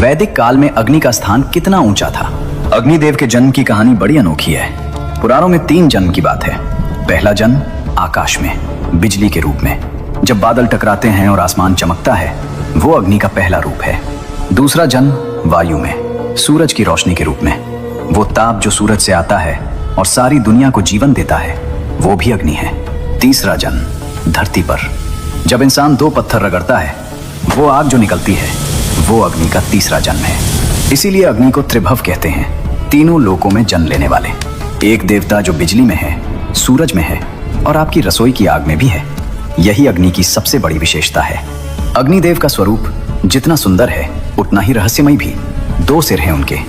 वैदिक काल में अग्नि का स्थान कितना ऊंचा था। अग्निदेव के जन्म की कहानी बड़ी अनोखी है। पुराणों में 3 जन्म की बात है। पहला जन्म आकाश में बिजली के रूप में, जब बादल टकराते हैं और आसमान चमकता है, वो अग्नि का पहला रूप है। दूसरा जन्म वायु में सूरज की रोशनी के रूप में, वो ताप जो सूरज से आता है और सारी दुनिया को जीवन देता है, वो भी अग्नि है। तीसरा जन्म धरती पर, जब इंसान 2 पत्थर रगड़ता है, वो आग जो निकलती है, वो अग्नि का तीसरा जन्म है। इसीलिए अग्नि को त्रिभव कहते हैं, तीनों लोकों में जन्म लेने वाले। एक देवता जो बिजली में है, सूरज में है और आपकी रसोई की आग में भी है। यही अग्नि की सबसे बड़ी विशेषता है। अग्निदेव का स्वरूप जितना सुंदर है उतना ही रहस्यमय भी। 2 सिर हैं उनके।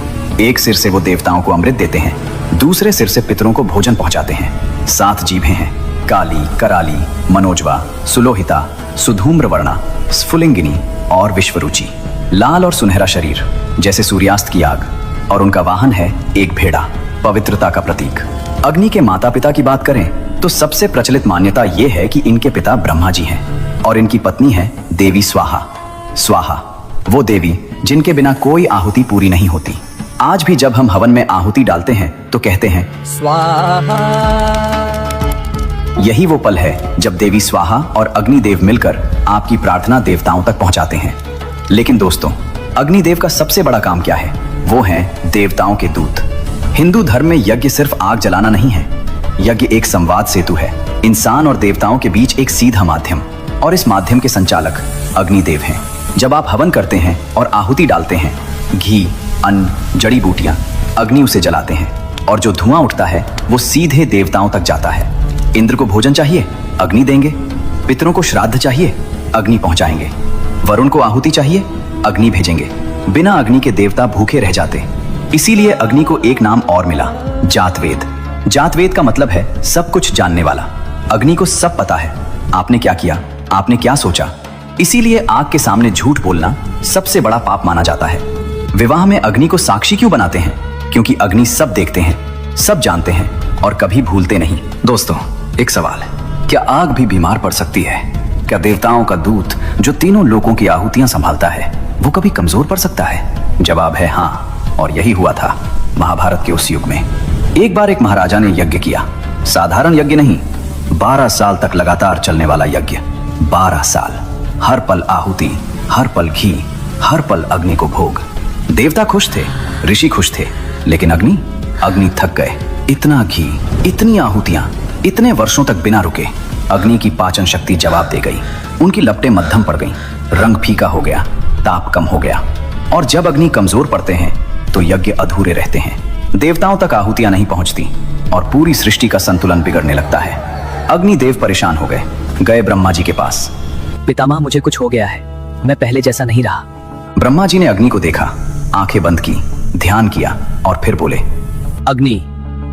एक सिर से वो देवताओं को अमृत देते हैं, दूसरे सिर से पितरों को भोजन पहुंचाते हैं। 7 जीभें हैं, काली, कराली, मनोजवा, सुलोहिता, सुधूम्रवर्णा, स्फुलिंगिनी और विश्वरुचि। लाल और सुनहरा शरीर जैसे सूर्यास्त की आग, और उनका वाहन है एक भेड़ा, पवित्रता का प्रतीक। अग्नि के माता पिता की बात करें तो सबसे प्रचलित मान्यता यह है कि इनके पिता ब्रह्मा जी हैं और इनकी पत्नी है देवी स्वाहा। स्वाहा वो देवी जिनके बिना कोई आहुति पूरी नहीं होती। आज भी जब हम हवन में आहुति डालते हैं तो कहते हैं स्वाहा। यही वो पल है जब देवी स्वाहा और अग्निदेव मिलकर आपकी प्रार्थना देवताओं तक पहुंचाते हैं। लेकिन दोस्तों, अग्निदेव का सबसे बड़ा काम क्या है? वो हैं देवताओं के दूत। हिंदू धर्म में यज्ञ सिर्फ आग जलाना नहीं है। यज्ञ एक संवाद सेतु है, इंसान और देवताओं के बीच एक सीधा माध्यम, और इस माध्यम के संचालक अग्निदेव हैं। जब आप हवन करते हैं और आहुति डालते हैं, घी, अन्न, जड़ी बूटियां, अग्नि उसे जलाते हैं और जो धुआं उठता है वो सीधे देवताओं तक जाता है। इंद्र को भोजन चाहिए, अग्नि देंगे। पितरों को श्राद्ध चाहिए, अग्नि पहुंचाएंगे। वरुण को आहुति चाहिए, अग्नि भेजेंगे। बिना अग्नि के देवता भूखे रह जाते। इसीलिए अग्नि को एक नाम और मिला, जातवेद। जातवेद का मतलब है सब कुछ जानने वाला। अग्नि को सब पता है, आपने क्या किया, आपने क्या सोचा। इसीलिए आग के सामने झूठ बोलना सबसे बड़ा पाप माना जाता है। विवाह में अग्नि को साक्षी क्यों बनाते हैं? क्योंकि अग्नि सब देखते हैं, सब जानते हैं और कभी भूलते नहीं। दोस्तों, एक सवाल है, क्या आग भी बीमार पड़ सकती है? क्या देवताओं का दूत जो तीनों लोकों की आहुतियां संभालता है, वो कभी कमजोर पड़ सकता है? जवाब है हाँ, और यही हुआ था महाभारत के उस युग में। एक बार एक महाराजा ने यज्ञ किया। साधारण यज्ञ नहीं, 12 साल तक लगातार चलने वाला यज्ञ। 12 साल, हर पल आहुति, हर पल घी, हर पल अग्नि को भोग। देवता खुश थे, ऋषि खुश थे, लेकिन अग्नि थक गए। इतना घी, इतनी आहुतियां, इतने वर्षों तक बिना रुके। अग्नि की पाचन शक्ति जवाब दे गई। उनकी लपटें मध्यम पड़ गईं, रंग फीका हो गया, ताप कम हो गया। और जब अग्नि कमजोर पड़ते हैं तो यज्ञ अधूरे रहते हैं। देवताओं तक आहुतियां नहीं पहुंचती और पूरी सृष्टि का संतुलन बिगड़ने लगता है। अग्निदेव परेशान हो गए ब्रह्मा जी के पास। पितामह, मुझे कुछ हो गया है, मैं पहले जैसा नहीं रहा। ब्रह्मा जी ने अग्नि को देखा, आंखें बंद की, ध्यान किया और फिर बोले, अग्नि,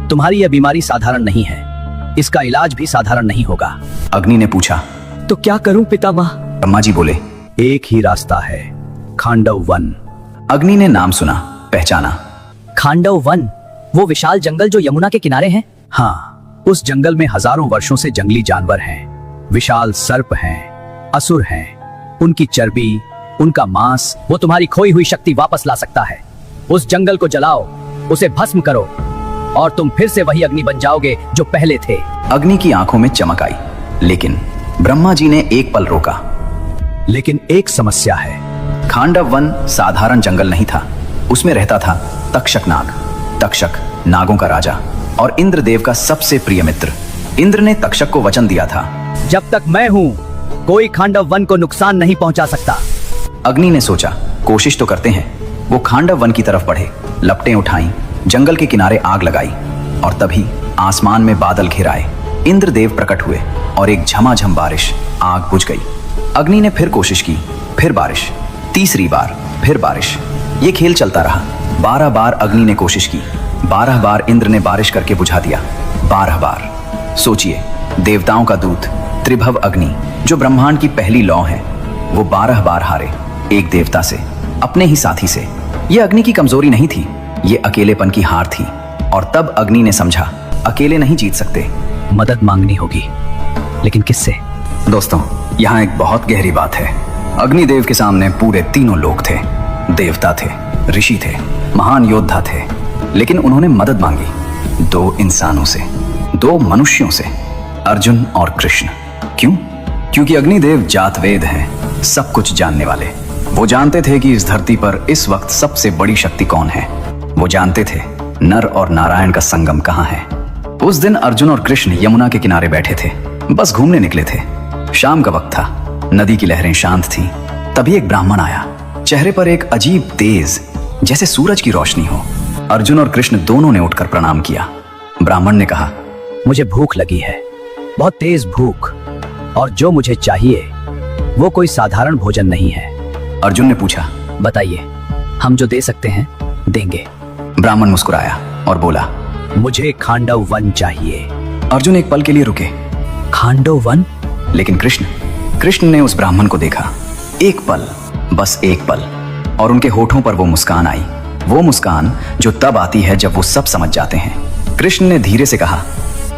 तुम्हारी यह बीमारी साधारण नहीं है, इसका इलाज भी साधारण नहीं होगा। अग्नि ने पूछा, तो क्या करूं पितामह? ब्रह्मा जी बोले, एक ही रास्ता है, खांडव वन। अग्नि ने नाम सुना, पहचाना। खांडव वन, वो विशाल जंगल जो यमुना के किनारे है? हाँ, उस जंगल में हजारों वर्षों से जंगली जानवर हैं। विशाल सर्प हैं, असुर हैं। उनकी चर्बी, उनका मांस, वो तुम्हारी खोई हुई शक्ति वापस ला सकता है। उस जंगल को जलाओ, उसे भस्म करो और तुम फिर से वही अग्नि बन जाओगे जो पहले थे। अग्नि की आंखों में चमक आई, लेकिन ब्रह्मा जी ने एक पल रोका। लेकिन एक समस्या है। खांडव वन साधारण जंगल नहीं था, उसमें रहता था तक्षक नाग। तक्षक नागों का राजा और इंद्रदेव का सबसे प्रिय मित्र। इंद्र ने तक्षक को वचन दिया था, जब तक मैं हूं, कोई खांडव वन को नुकसान नहीं पहुंचा सकता। अग्नि ने सोचा, कोशिश तो करते हैं। वो खांडव वन की तरफ बढ़े, लपटें उठाई, जंगल के किनारे आग लगाई और तभी आसमान में बादल घिर आए। इंद्रदेव प्रकट हुए और एक झमाझम बारिश, आग बुझ गई। अग्नि ने फिर कोशिश की, फिर बारिश, तीसरी बार फिर बारिश। ये खेल चलता रहा। 12 बार अग्नि ने कोशिश की, 12 बार इंद्र ने बारिश करके बुझा दिया। 12 बार। सोचिए, देवताओं का दूत त्रिभव अग्नि, जो ब्रह्मांड की पहली लौ है, वो 12 बार हारे, एक देवता से, अपने ही साथी से। ये अग्नि की कमजोरी नहीं थी, ये अकेलेपन की हार थी। और तब अग्नि ने समझा, अकेले नहीं जीत सकते, मदद मांगनी होगी। लेकिन किससे? दोस्तों, यहाँ एक बहुत गहरी बात है। अग्निदेव के सामने पूरे तीनों लोक थे। देवता थे, ऋषि थे, महान योद्धा थे, लेकिन उन्होंने मदद मांगी दो इंसानों से, दो मनुष्यों से, अर्जुन और कृष्ण। क्यों? क्योंकि अग्निदेव जातवेद हैं, सब कुछ जानने वाले। वो जानते थे कि इस धरती पर इस वक्त सबसे बड़ी शक्ति कौन है। वो जानते थे नर और नारायण का संगम कहाँ है। उस दिन अर्जुन और कृष्ण यमुना के किनारे बैठे थे, बस घूमने निकले थे। शाम का वक्त था, नदी की लहरें शांत थीं। तभी एक ब्राह्मण आया, चेहरे पर एक अजीब तेज, जैसे सूरज की रोशनी हो। अर्जुन और कृष्ण दोनों ने उठकर प्रणाम किया। ब्राह्मण ने कहा, मुझे भूख लगी है, बहुत तेज भूख, और जो मुझे चाहिए वो कोई साधारण भोजन नहीं है। अर्जुन ने पूछा, बताइए, हम जो दे सकते हैं देंगे। ब्राह्मण मुस्कुराया और बोला, मुझे खांडव वन चाहिए। अर्जुन एक पल के लिए रुके। खांडव वन? लेकिन कृष्ण ने उस ब्राह्मण को देखा। एक पल, बस एक पल, और उनके होठों पर वो मुस्कान आई, वो मुस्कान जो तब आती है जब वो सब समझ जाते हैं। कृष्ण ने धीरे से कहा,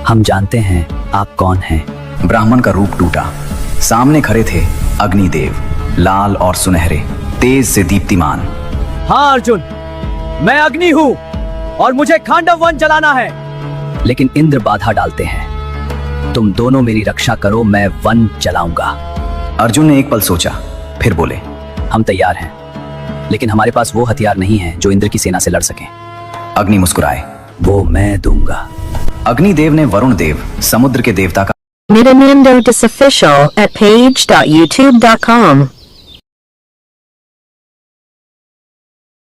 हम जानते हैं आप कौन हैं। ब्राह्मण का रूप टूटा। सामने खड़े थे अग्निदेव, लाल और सुनहरे, तेज से दीप्तिमान। हाँ अर्जुन, मैं अग्नि हूँ और मुझे खांडव वन जलाना है। लेकिन इंद्र बाधा डालते हैं। तुम दोनों मेरी रक्षा करो, मैं वन जलाऊंगा। अर्जुन ने एक पल सोचा, फिर बोले, हम तैयार हैं, लेकिन हमारे पास वो हथियार नहीं है जो इंद्र की सेना से लड़ सके। अग्नि मुस्कुराए, वो मैं दूंगा। अग्निदेव ने वरुण देव, समुद्र के देवता का Nintendo Official at page.youtube.com